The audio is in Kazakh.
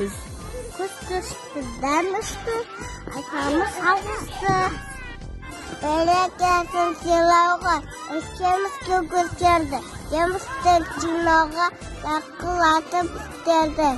күз? Күз түсті, дәм ұшты, айтамыз алғысты. Берекесін сыйлауға, өскеміз көгертерді. Емістер жинауға, лақылатып терді.